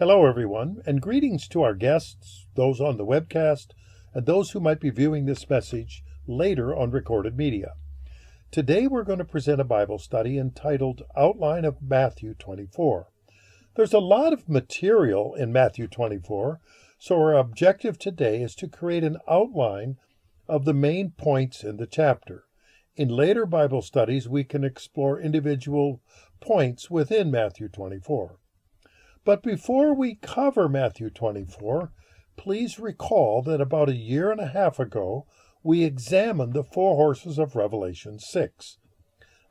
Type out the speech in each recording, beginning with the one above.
Hello, everyone, and greetings to our guests, those on the webcast, and those who might be viewing this message later on recorded media. Today we're going to present a Bible study entitled Outline of Matthew 24. There's a lot of material in Matthew 24, so our objective today is to create an outline of the main points in the chapter. In later Bible studies, we can explore individual points within Matthew 24. But before we cover Matthew 24, please recall that about a year and a half ago, we examined the four horses of Revelation 6.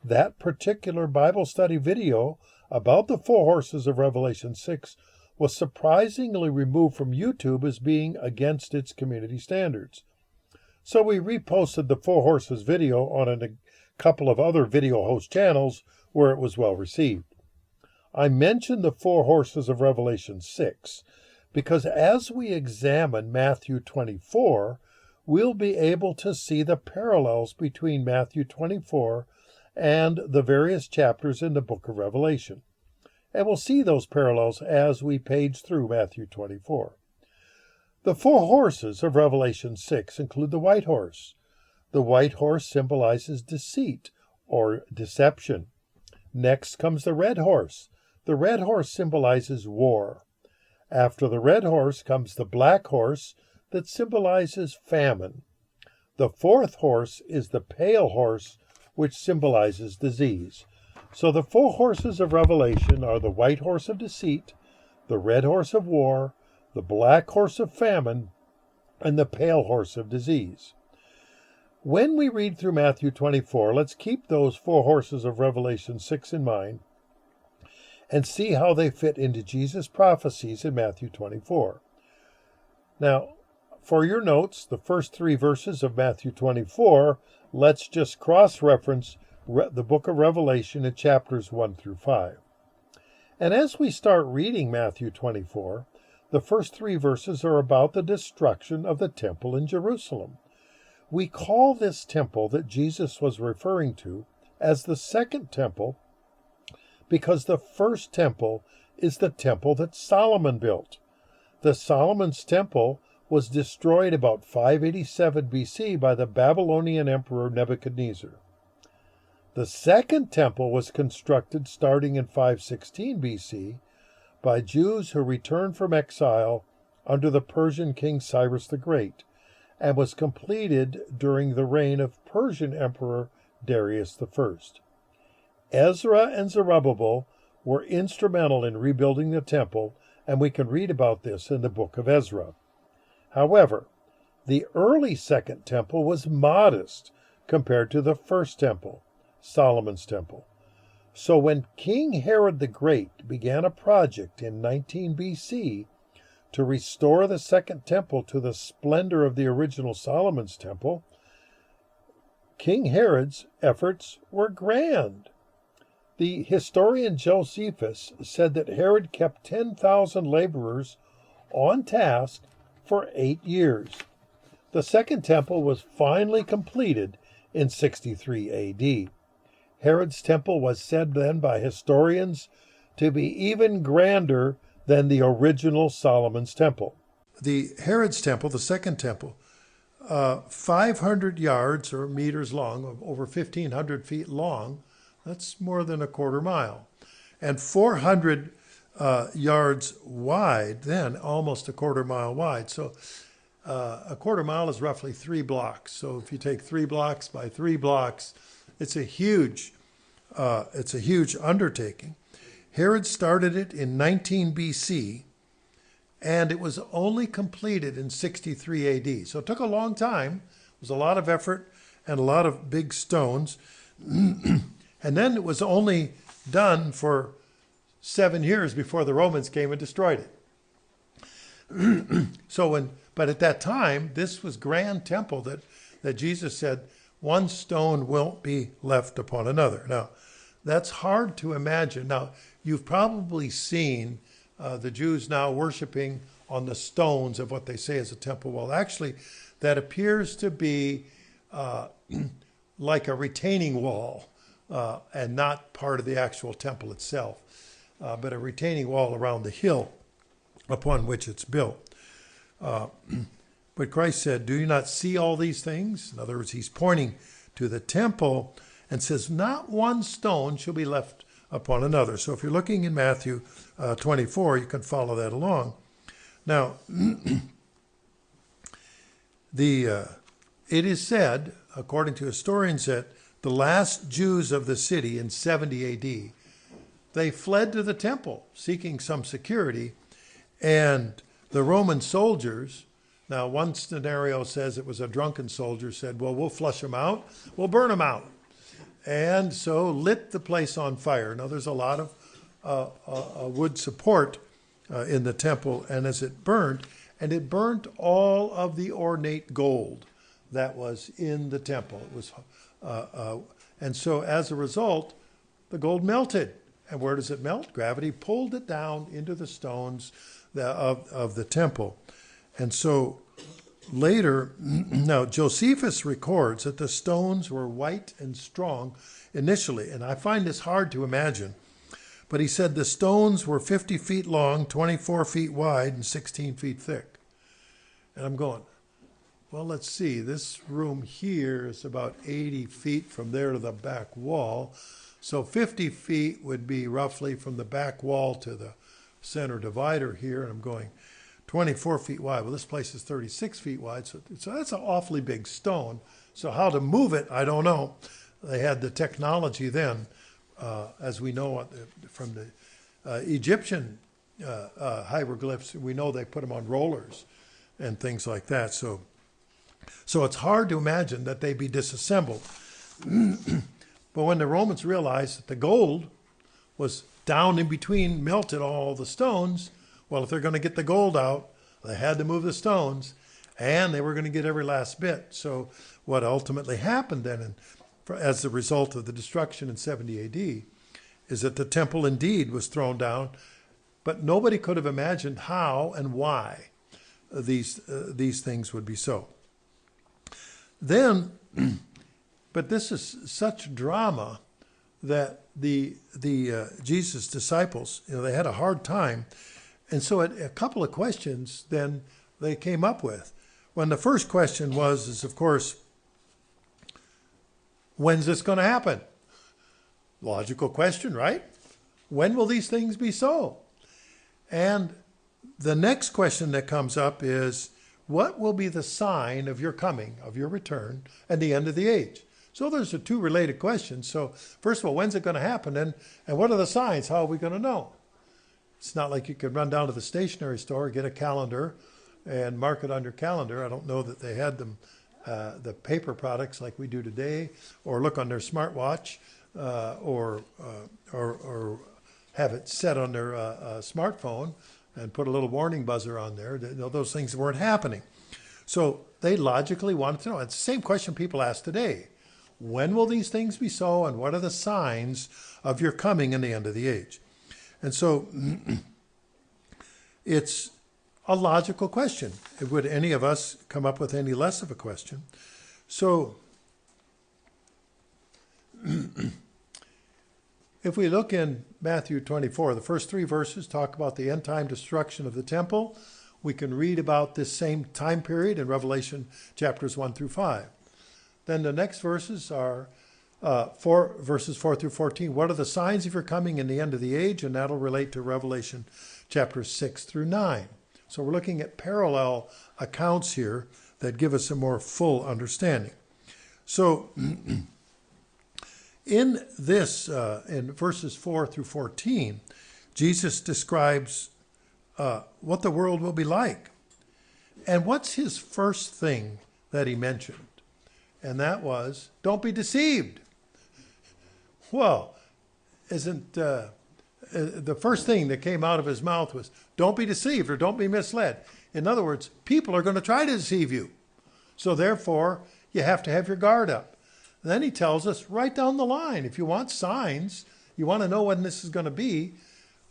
That particular Bible study video about the four horses of Revelation 6 was surprisingly removed from YouTube as being against its community standards. So we reposted the four horses video on a couple of other video host channels where it was well received. I mentioned the four horses of Revelation 6 because as we examine Matthew 24, we'll be able to see the parallels between Matthew 24 and the various chapters in the book of Revelation. And we'll see those parallels as we page through Matthew 24. The four horses of Revelation 6 include the white horse. The white horse symbolizes deceit or deception. Next comes the red horse. The red horse symbolizes war. After the red horse comes the black horse that symbolizes famine. The fourth horse is the pale horse, which symbolizes disease. So the four horses of Revelation are the white horse of deceit, the red horse of war, the black horse of famine, and the pale horse of disease. When we read through Matthew 24, let's keep those four horses of Revelation 6 in mind and see how they fit into Jesus' prophecies in Matthew 24. Now, for your notes, the first three verses of Matthew 24, let's just cross-reference the book of Revelation in chapters 1 through 5. And as we start reading Matthew 24, the first three verses are about the destruction of the temple in Jerusalem. We call this temple that Jesus was referring to as the second temple because the first temple is the temple that Solomon built. The Solomon's temple was destroyed about 587 BC by the Babylonian Emperor Nebuchadnezzar. The second temple was constructed starting in 516 BC by Jews who returned from exile under the Persian king Cyrus the Great, and was completed during the reign of Persian Emperor Darius I. Ezra and Zerubbabel were instrumental in rebuilding the temple, and we can read about this in the book of Ezra. However, the early second temple was modest compared to the first temple, Solomon's temple. So when King Herod the Great began a project in 19 BC to restore the second temple to the splendor of the original Solomon's temple, King Herod's efforts were grand. The historian Josephus said that Herod kept 10,000 laborers on task for 8 years. The second temple was finally completed in 63 AD. Herod's temple was said then by historians to be even grander than the original Solomon's temple. The Herod's temple, the second temple, 500 yards or meters long, over 1,500 feet long, that's more than a quarter mile, and 400 yards wide, then almost a quarter mile wide. So a quarter mile is roughly 3 blocks. So if you take 3 blocks by 3 blocks, it's a huge undertaking. Herod started it in 19 BC, and it was only completed in 63 AD. So it took a long time. It was a lot of effort and a lot of big stones. And then it was only done for 7 years before the Romans came and destroyed it. But at that time, this was grand temple that Jesus said, one stone won't be left upon another. Now, that's hard to imagine. Now, you've probably seen the Jews now worshiping on the stones of what they say is a temple wall. Actually, that appears to be like a retaining wall and not part of the actual temple itself, but a retaining wall around the hill. upon which it's built. But Christ said, do you not see all these things? In other words, he's pointing to the temple and says, not one stone shall be left upon another. So if you're looking in Matthew 24, you can follow that along. Now, it is said, according to historians, that the last Jews of the city in 70 AD, they fled to the temple seeking some security, and the Roman soldiers, now one scenario says it was a drunken soldier, said, well, we'll flush them out, we'll burn them out. And so lit the place on fire. Now there's a lot of wood support in the temple, and as it burned all of the ornate gold that was in the temple. It was, and so as a result, the gold melted. And where does it melt? Gravity pulled it down into the stones of the temple. And so later, now Josephus records that the stones were white and strong initially. And I find this hard to imagine. But he said the stones were 50 feet long, 24 feet wide, and 16 feet thick. And I'm going, well, let's see. This room here is about 80 feet from there to the back wall. So 50 feet would be roughly from the back wall to the center divider here. And I'm going 24 feet wide. Well, this place is 36 feet wide. So that's an awfully big stone. So how to move it, I don't know. They had the technology then, as we know from the Egyptian hieroglyphs. We know they put them on rollers and things like that. So it's hard to imagine that they be disassembled. But when the Romans realized that the gold was down in between, melted all the stones, well, if they're going to get the gold out, they had to move the stones, and they were going to get every last bit. So what ultimately happened then, as a result of the destruction in 70 AD, is that the temple indeed was thrown down, but nobody could have imagined how and why these things would be so. Then, but this is such drama that the Jesus disciples, they had a hard time. And so a couple of questions then they came up with. When the first question is of course, when's this going to happen? Logical question, right? When will these things be so? And the next question that comes up is, what will be the sign of your coming, of your return, and the end of the age? So there's the two related questions. So first of all, when's it going to happen? And what are the signs? How are we going to know? It's not like you could run down to the stationery store, get a calendar, and mark it on your calendar. I don't know that they had them, the paper products like we do today, or look on their smartwatch, or have it set on their smartphone and put a little warning buzzer on there. Those things weren't happening. So they logically wanted to know. It's the same question people ask today. When will these things be so, and what are the signs of your coming in the end of the age? And so it's a logical question. Would any of us come up with any less of a question? So if we look in Matthew 24, the first three verses talk about the end time destruction of the temple. We can read about this same time period in Revelation chapters 1 through 5. Then the next verses are verses 4 through 14. What are the signs of your coming in the end of the age? And that'll relate to Revelation chapters 6 through 9. So we're looking at parallel accounts here that give us a more full understanding. So in this, in verses 4 through 14, Jesus describes what the world will be like. And what's his first thing that he mentioned? And that was, don't be deceived. Well, isn't the first thing that came out of his mouth was, don't be deceived or don't be misled. In other words, people are going to try to deceive you. So therefore, you have to have your guard up. And then he tells us right down the line, if you want signs, you want to know when this is going to be,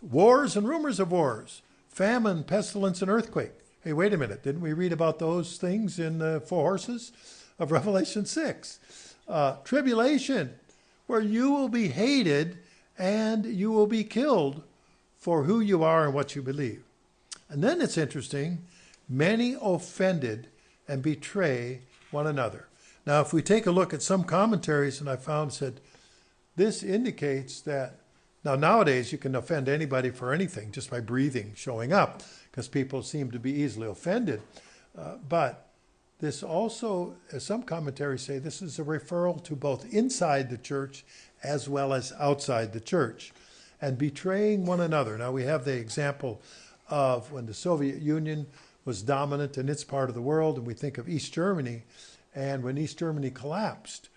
wars and rumors of wars, famine, pestilence, and earthquake. Hey, wait a minute. Didn't we read about those things in the four horses of Revelation 6? Tribulation, where you will be hated and you will be killed for who you are and what you believe. And then it's interesting, many offended and betray one another. Now, if we take a look at some commentaries, and I found said, this indicates that, now nowadays you can offend anybody for anything just by breathing, showing up, because people seem to be easily offended. But this also, as some commentaries say, this is a referral to both inside the church as well as outside the church, and betraying one another. Now we have the example of when the Soviet Union was dominant in its part of the world, and we think of East Germany, and when East Germany collapsed,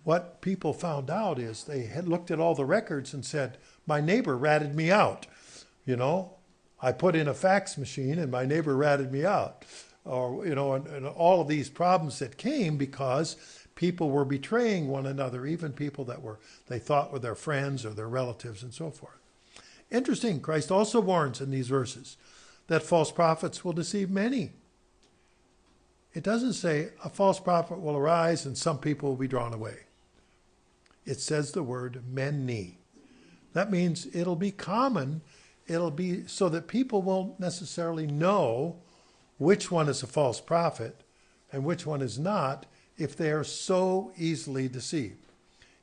what people found out is they had looked at all the records and said, my neighbor ratted me out. You know, I put in a fax machine and my neighbor ratted me out. Or, you know, and all of these problems that came because people were betraying one another, even people that they thought were their friends or their relatives and so forth. Interesting, Christ also warns in these verses that false prophets will deceive many. It doesn't say a false prophet will arise and some people will be drawn away. It says the word many. That means it'll be common. It'll be so that people won't necessarily know which one is a false prophet and which one is not if they are so easily deceived.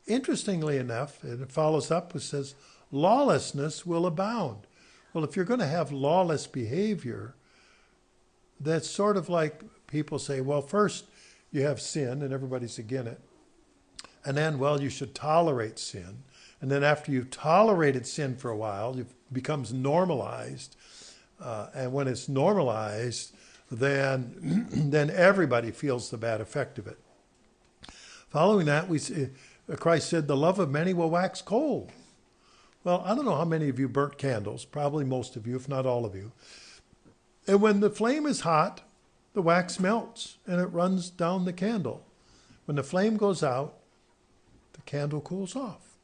Interestingly enough, and it follows up, it says, lawlessness will abound. Well, if you're going to have lawless behavior, that's sort of like people say, well, first you have sin and everybody's against it. And then, well, you should tolerate sin. And then after you've tolerated sin for a while, it becomes normalized. And when it's normalized, then everybody feels the bad effect of it. Following that, Christ said, the love of many will wax cold. Well, I don't know how many of you burnt candles, probably most of you, if not all of you. And when the flame is hot, the wax melts and it runs down the candle. When the flame goes out, the candle cools off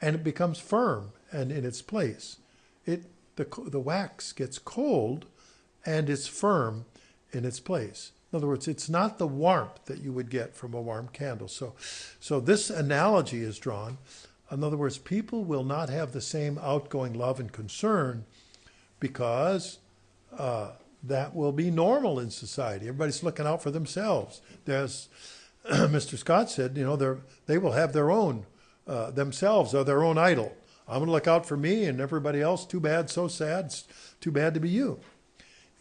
and it becomes firm and in its place. The wax gets cold and it's firm in its place. In other words, it's not the warmth that you would get from a warm candle. So this analogy is drawn. In other words, people will not have the same outgoing love and concern because that will be normal in society. Everybody's looking out for themselves. There's, Mr. Scott said, you know, they will have their own, themselves are their own idol. I'm going to look out for me and everybody else. Too bad, so sad. It's too bad to be you.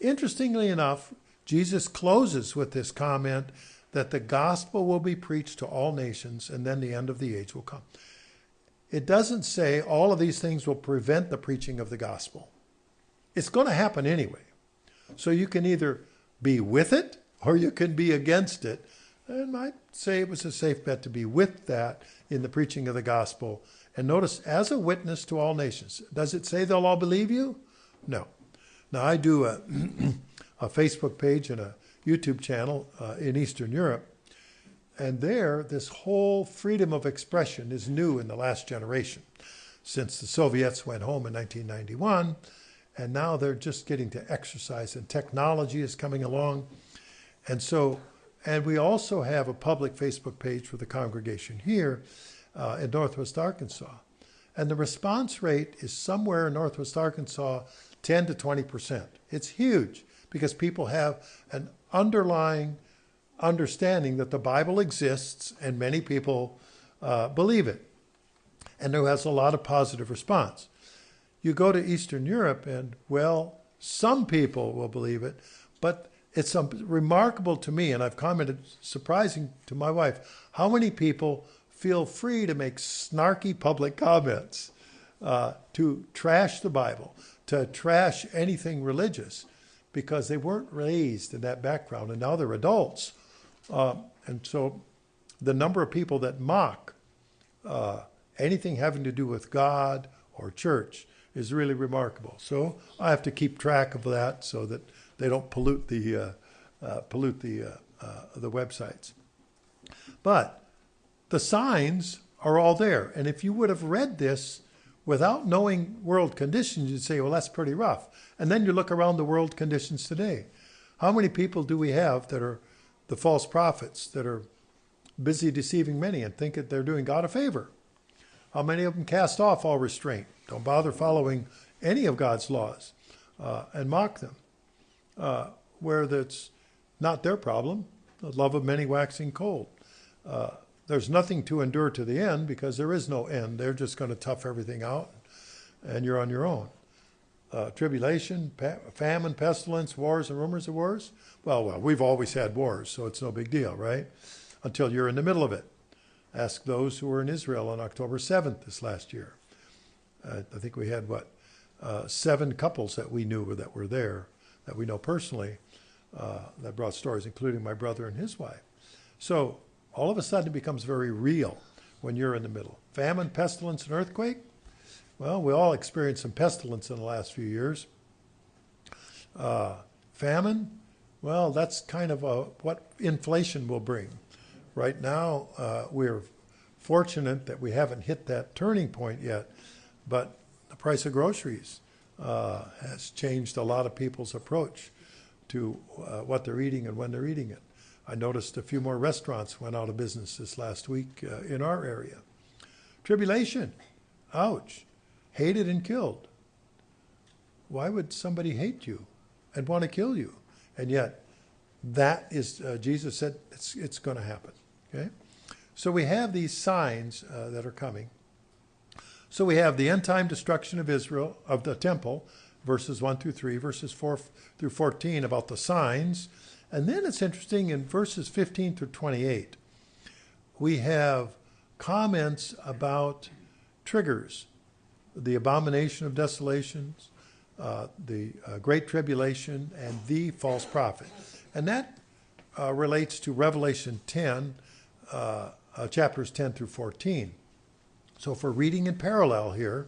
Interestingly enough, Jesus closes with this comment that the gospel will be preached to all nations and then the end of the age will come. It doesn't say all of these things will prevent the preaching of the gospel. It's going to happen anyway. So you can either be with it or you can be against it. And I'd say it was a safe bet to be with that in the preaching of the gospel. And notice, as a witness to all nations. Does it say they'll all believe you? No. Now, I do a Facebook page and a YouTube channel in Eastern Europe. And there, this whole freedom of expression is new in the last generation. Since the Soviets went home in 1991, and now they're just getting to exercise, and technology is coming along. And we also have a public Facebook page for the congregation here in Northwest Arkansas. And the response rate is somewhere in Northwest Arkansas, 10 to 20%. It's huge because people have an underlying understanding that the Bible exists and many people believe it. And there has a lot of positive response. You go to Eastern Europe and, well, some people will believe it, but it's remarkable to me, and I've commented, surprising to my wife, how many people feel free to make snarky public comments, to trash the Bible, to trash anything religious, because they weren't raised in that background, and now they're adults. And so the number of people that mock anything having to do with God or church is really remarkable. So I have to keep track of that so that they don't pollute the websites. But the signs are all there. And if you would have read this without knowing world conditions, you'd say, well, that's pretty rough. And then you look around the world conditions today. How many people do we have that are the false prophets that are busy deceiving many and think that they're doing God a favor? How many of them cast off all restraint? Don't bother following any of God's laws. and mock them, where that's not their problem, the love of many waxing cold. There's nothing to endure to the end because there is no end. They're just going to tough everything out, and you're on your own. Tribulation, famine, pestilence, wars, and rumors of wars. Well, we've always had wars, so it's no big deal, right? Until you're in the middle of it. Ask those who were in Israel on October 7th this last year. I think we had, 7 couples that we knew that were there, that we know personally, that brought stories, including my brother and his wife. So all of a sudden it becomes very real when you're in the middle. Famine, pestilence, and earthquake. Well, we all experienced some pestilence in the last few years. Famine, well, that's kind of what inflation will bring. Right now, we're fortunate that we haven't hit that turning point yet, but the price of groceries has changed a lot of people's approach to what they're eating and when they're eating it. I noticed a few more restaurants went out of business this last week in our area. Tribulation, ouch, hated and killed. Why would somebody hate you and want to kill you? And yet, that is, Jesus said, it's going to happen. Okay? So we have these signs that are coming. So we have the end time destruction of Israel, of the temple, verses 1 through 3, verses 4 through 14 about the signs. And then it's interesting in verses 15 through 28, we have comments about triggers, the abomination of desolations, the great tribulation, and the false prophet. And that relates to Revelation 10, chapters 10 through 14. So if we're reading in parallel here,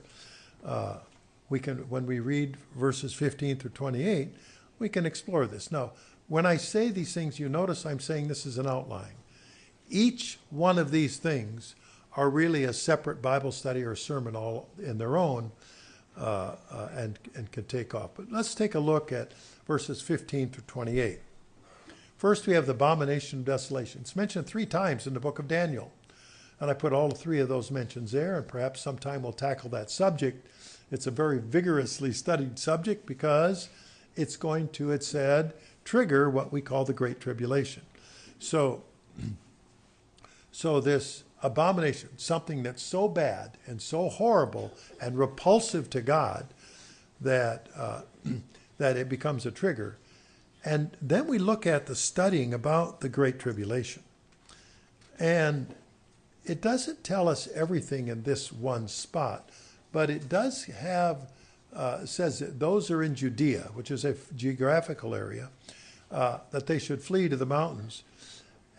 we can, when we read verses 15 through 28, we can explore this. Now, when I say these things, you notice I'm saying this is an outline. Each one of these things are really a separate Bible study or sermon all in their own, and can take off. But let's take a look at verses 15 through 28. First, we have the abomination of desolation. It's mentioned 3 times in the book of Daniel. And I put all 3 of those mentions there, and perhaps sometime we'll tackle that subject. It's a very vigorously studied subject because it's going to, it said, trigger what we call the Great Tribulation. So this abomination, something that's so bad and so horrible and repulsive to God that that it becomes a trigger. And then we look at the studying about the Great Tribulation. And it doesn't tell us everything in this one spot, but it does have, says that those are in Judea, which is a geographical area, that they should flee to the mountains.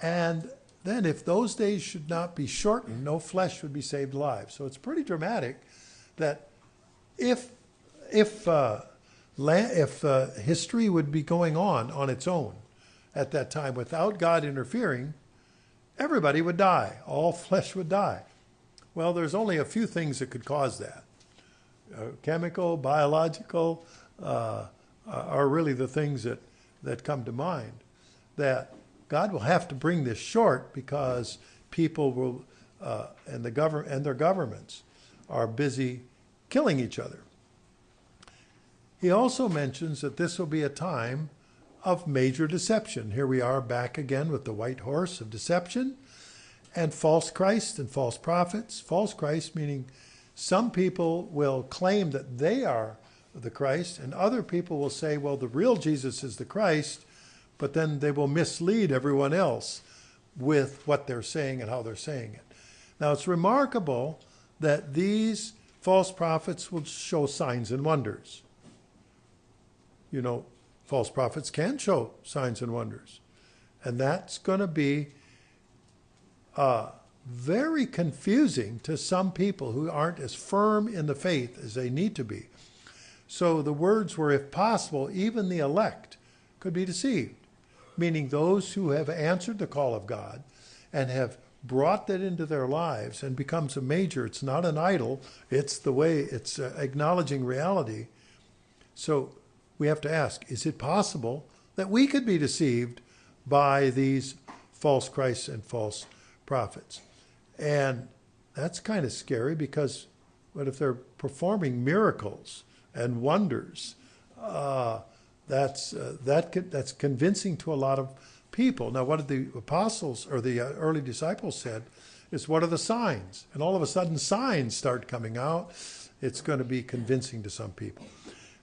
And then if those days should not be shortened, no flesh would be saved alive. So it's pretty dramatic that if history would be going on its own at that time without God interfering, everybody would die. All flesh would die. Well, there's only a few things that could cause that. Chemical, biological, are really the things that come to mind. That God will have to bring this short because people will, and their governments are busy killing each other. He also mentions that this will be a time of major deception. Here we are back again with the white horse of deception and false Christ and false prophets. False Christ meaning some people will claim that they are the Christ, and other people will say, well, the real Jesus is the Christ, but then they will mislead everyone else with what they're saying and how they're saying it. Now, it's remarkable that these false prophets will show signs and wonders. You know, false prophets can show signs and wonders. And that's going to be very confusing to some people who aren't as firm in the faith as they need to be. So the words were, if possible, even the elect could be deceived, meaning those who have answered the call of God and have brought that into their lives and becomes a major. It's not an idol. It's the way it's acknowledging reality. So we have to ask, is it possible that we could be deceived by these false Christs and false prophets? And that's kind of scary because what if they're performing miracles and wonders that's convincing to a lot of people. Now, what did the apostles or the early disciples said is, what are the signs? And all of a sudden, signs start coming out. It's going to be convincing to some people.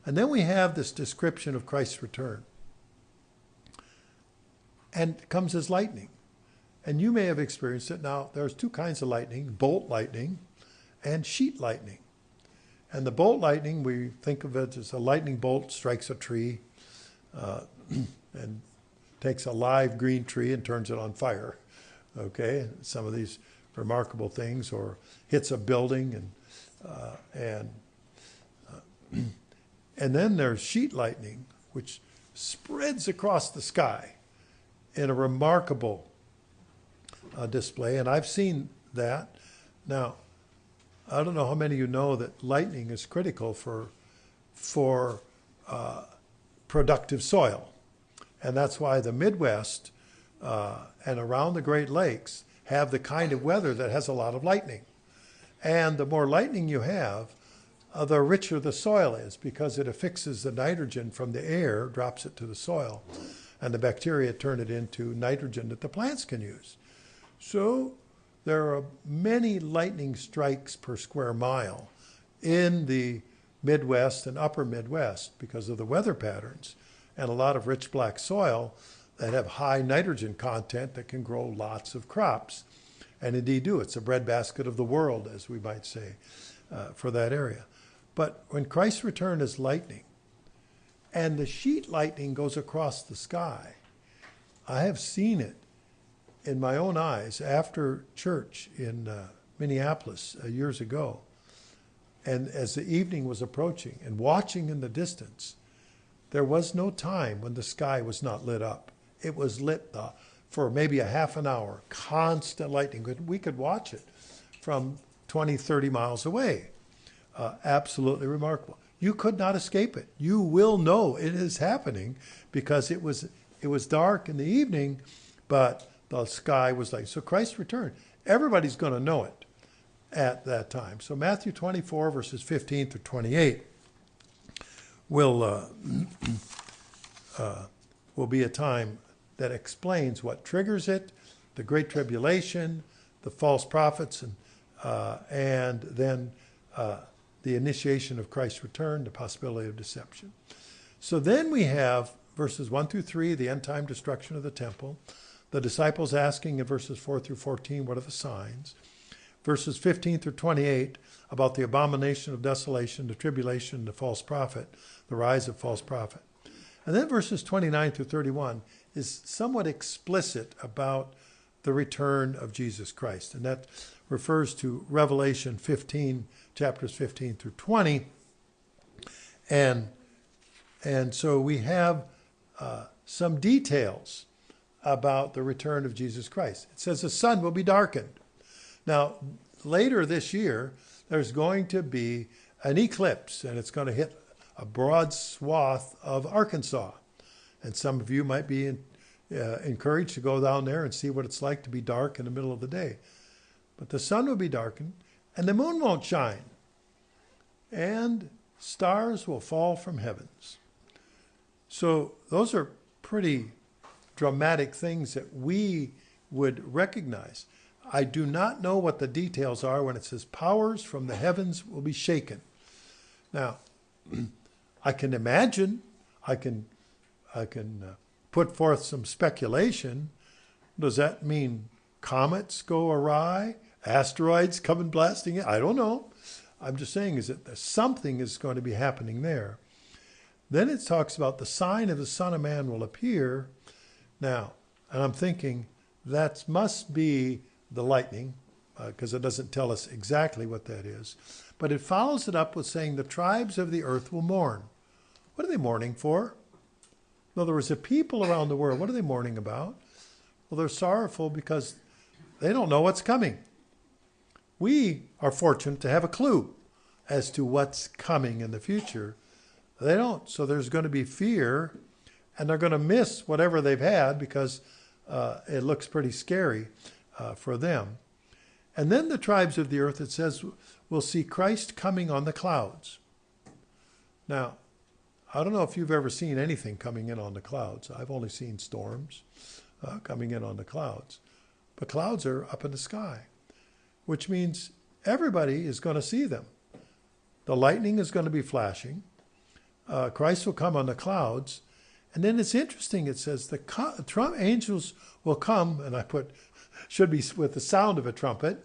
And then we have this description of Christ's return. And it comes as lightning. And you may have experienced it. Now, there's two kinds of lightning, bolt lightning and sheet lightning. And the bolt lightning, we think of it as a lightning bolt strikes a tree and takes a live green tree and turns it on fire. Okay, some of these remarkable things, or hits a building, and then there's sheet lightning, which spreads across the sky in a remarkable display. And I've seen that. Now, I don't know how many of you know that lightning is critical for productive soil. And that's why the Midwest and around the Great Lakes have the kind of weather that has a lot of lightning. And the more lightning you have, the richer the soil is, because it affixes the nitrogen from the air, drops it to the soil, and the bacteria turn it into nitrogen that the plants can use. So there are many lightning strikes per square mile in the Midwest and upper Midwest because of the weather patterns, and a lot of rich black soil that have high nitrogen content that can grow lots of crops. And indeed do. It's a breadbasket of the world, as we might say, for that area. But when Christ's return is lightning, and the sheet lightning goes across the sky, I have seen it in my own eyes after church in Minneapolis years ago. And as the evening was approaching and watching in the distance, there was no time when the sky was not lit up. It was lit for maybe a half an hour, constant lightning. We could watch it from 20, 30 miles away. Absolutely remarkable. You could not escape it. You will know it is happening because it was dark in the evening, but the sky was light. So Christ's return, everybody's going to know it at that time. So Matthew 24, verses 15 through 28 will be a time that explains what triggers it, the Great Tribulation, the false prophets, and then the initiation of Christ's return, the possibility of deception. So then we have verses 1 through 3, the end-time destruction of the temple, the disciples asking in verses 4 through 14, what are the signs? Verses 15 through 28 about the abomination of desolation, the tribulation, the false prophet, the rise of false prophet. And then verses 29 through 31 is somewhat explicit about the return of Jesus Christ. And that refers to Revelation 15, chapters 15 through 20. And so we have some details about the return of Jesus Christ. It says the sun will be darkened. Now, later this year, there's going to be an eclipse, and it's going to hit a broad swath of Arkansas. And some of you might be encouraged to go down there and see what it's like to be dark in the middle of the day. But the sun will be darkened, and the moon won't shine, and stars will fall from heavens. So those are pretty dramatic things that we would recognize. I do not know what the details are when it says powers from the heavens will be shaken. Now, I can imagine, I can put forth some speculation. Does that mean comets go awry? Asteroids coming blasting in? I don't know. I'm just saying is that something is going to be happening there. Then it talks about the sign of the Son of Man will appear. Now, and I'm thinking that must be the lightning, because it doesn't tell us exactly what that is. But it follows it up with saying the tribes of the earth will mourn. What are they mourning for? In other words, the people around the world, what are they mourning about? Well, they're sorrowful because they don't know what's coming. We are fortunate to have a clue as to what's coming in the future. They don't. So there's going to be fear, and they're going to miss whatever they've had because it looks pretty scary for them. And then the tribes of the earth, it says, will see Christ coming on the clouds. Now, I don't know if you've ever seen anything coming in on the clouds. I've only seen storms coming in on the clouds. But clouds are up in the sky, which means everybody is going to see them. The lightning is going to be flashing. Christ will come on the clouds. And then it's interesting, it says the angels will come, and I put, should be with the sound of a trumpet.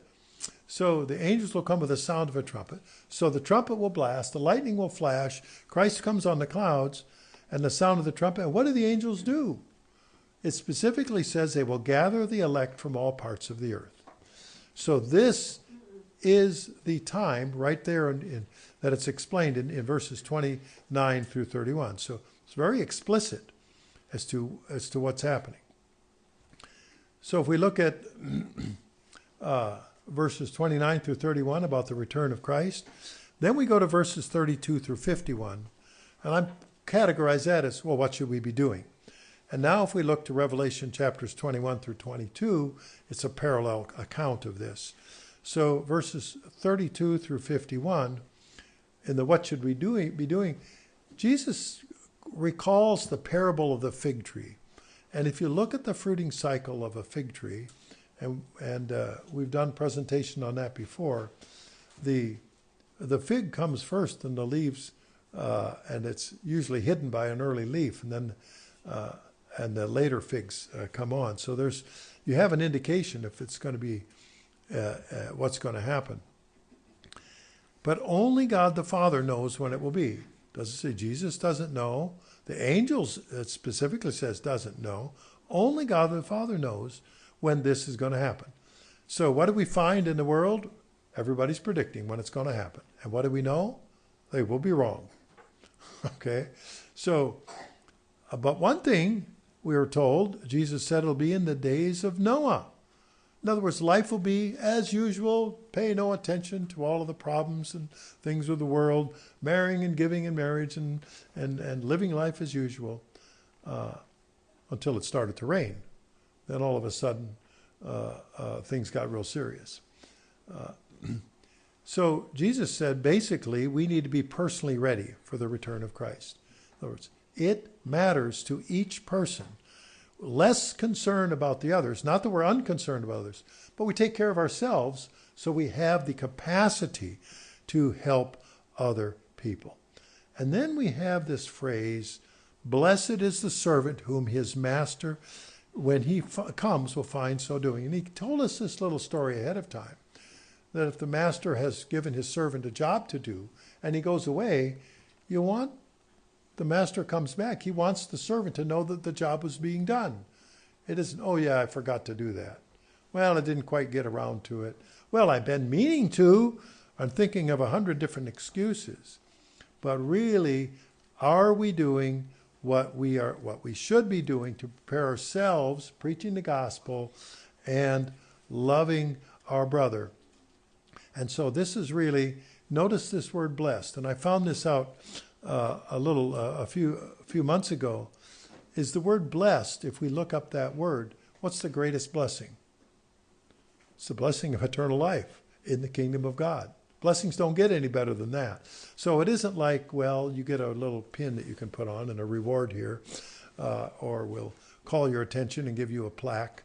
So the angels will come with the sound of a trumpet. So the trumpet will blast, the lightning will flash, Christ comes on the clouds, and the sound of the trumpet. And what do the angels do? It specifically says they will gather the elect from all parts of the earth. So this is the time right there that it's explained in verses 29 through 31. So it's very explicit as to what's happening. So if we look at verses 29 through 31 about the return of Christ, then we go to verses 32 through 51, and I categorize that as, well, what should we be doing? And now if we look to Revelation chapters 21 through 22, it's a parallel account of this. So verses 32 through 51, in the what should we be doing, Jesus recalls the parable of the fig tree. And if you look at the fruiting cycle of a fig tree, and we've done presentation on that before, the fig comes first and the leaves, and it's usually hidden by an early leaf, and then and the later figs come on. So you have an indication if it's going to be what's going to happen. But only God the Father knows when it will be. Does it say Jesus doesn't know? The angels, it specifically says, doesn't know. Only God the Father knows when this is going to happen. So what do we find in the world? Everybody's predicting when it's going to happen. And what do we know? They will be wrong. Okay? So, but one thing we are told, Jesus said it'll be in the days of Noah. In other words, life will be as usual. Pay no attention to all of the problems and things of the world, marrying and giving in marriage and living life as usual until it started to rain. Then all of a sudden, things got real serious. So Jesus said, basically, we need to be personally ready for the return of Christ. In other words, it matters to each person. Less concern about the others, not that we're unconcerned about others, but we take care of ourselves so we have the capacity to help other people. And then we have this phrase, blessed is the servant whom his master, when he comes, will find so doing. And he told us this little story ahead of time, that if the master has given his servant a job to do and he goes away, the master comes back. He wants the servant to know that the job was being done. It isn't, oh yeah, I forgot to do that. Well, I didn't quite get around to it. Well, I've been meaning to. I'm thinking of 100 different excuses. But really, are we doing what we should be doing to prepare ourselves, preaching the gospel and loving our brother? And so this is really, notice this word blessed. And I found this out a few months ago, is the word blessed. If we look up that word, what's the greatest blessing? It's the blessing of eternal life in the kingdom of God. Blessings don't get any better than that. So it isn't like, well, you get a little pin that you can put on and a reward here, or we'll call your attention and give you a plaque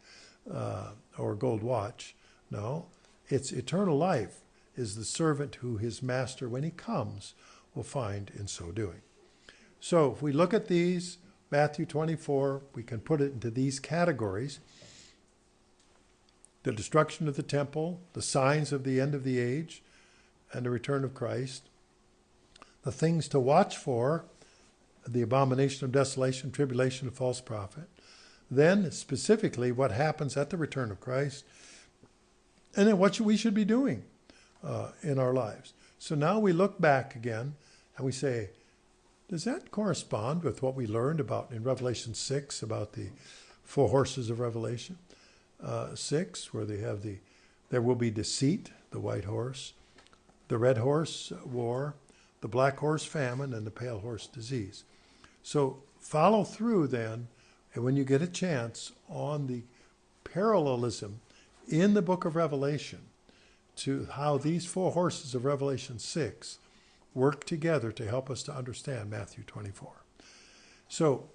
or a gold watch. No, it's eternal life is the servant who his master, when he comes, will find in so doing. So if we look at these, Matthew 24, we can put it into these categories. The destruction of the temple, the signs of the end of the age, and the return of Christ. The things to watch for, the abomination of desolation, tribulation of false prophet. Then specifically what happens at the return of Christ. And then what we should be doing in our lives. So now we look back again and we say, does that correspond with what we learned about in Revelation 6 about the four horses of Revelation 6, where there will be deceit, the white horse, the red horse, war, the black horse, famine, and the pale horse, disease. So follow through then, and when you get a chance, on the parallelism in the book of Revelation to how these four horses of Revelation 6 work together to help us to understand Matthew 24. So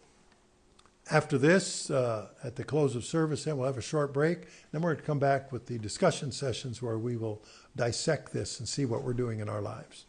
after this, at the close of service, then we'll have a short break. Then we're going to come back with the discussion sessions where we will dissect this and see what we're doing in our lives.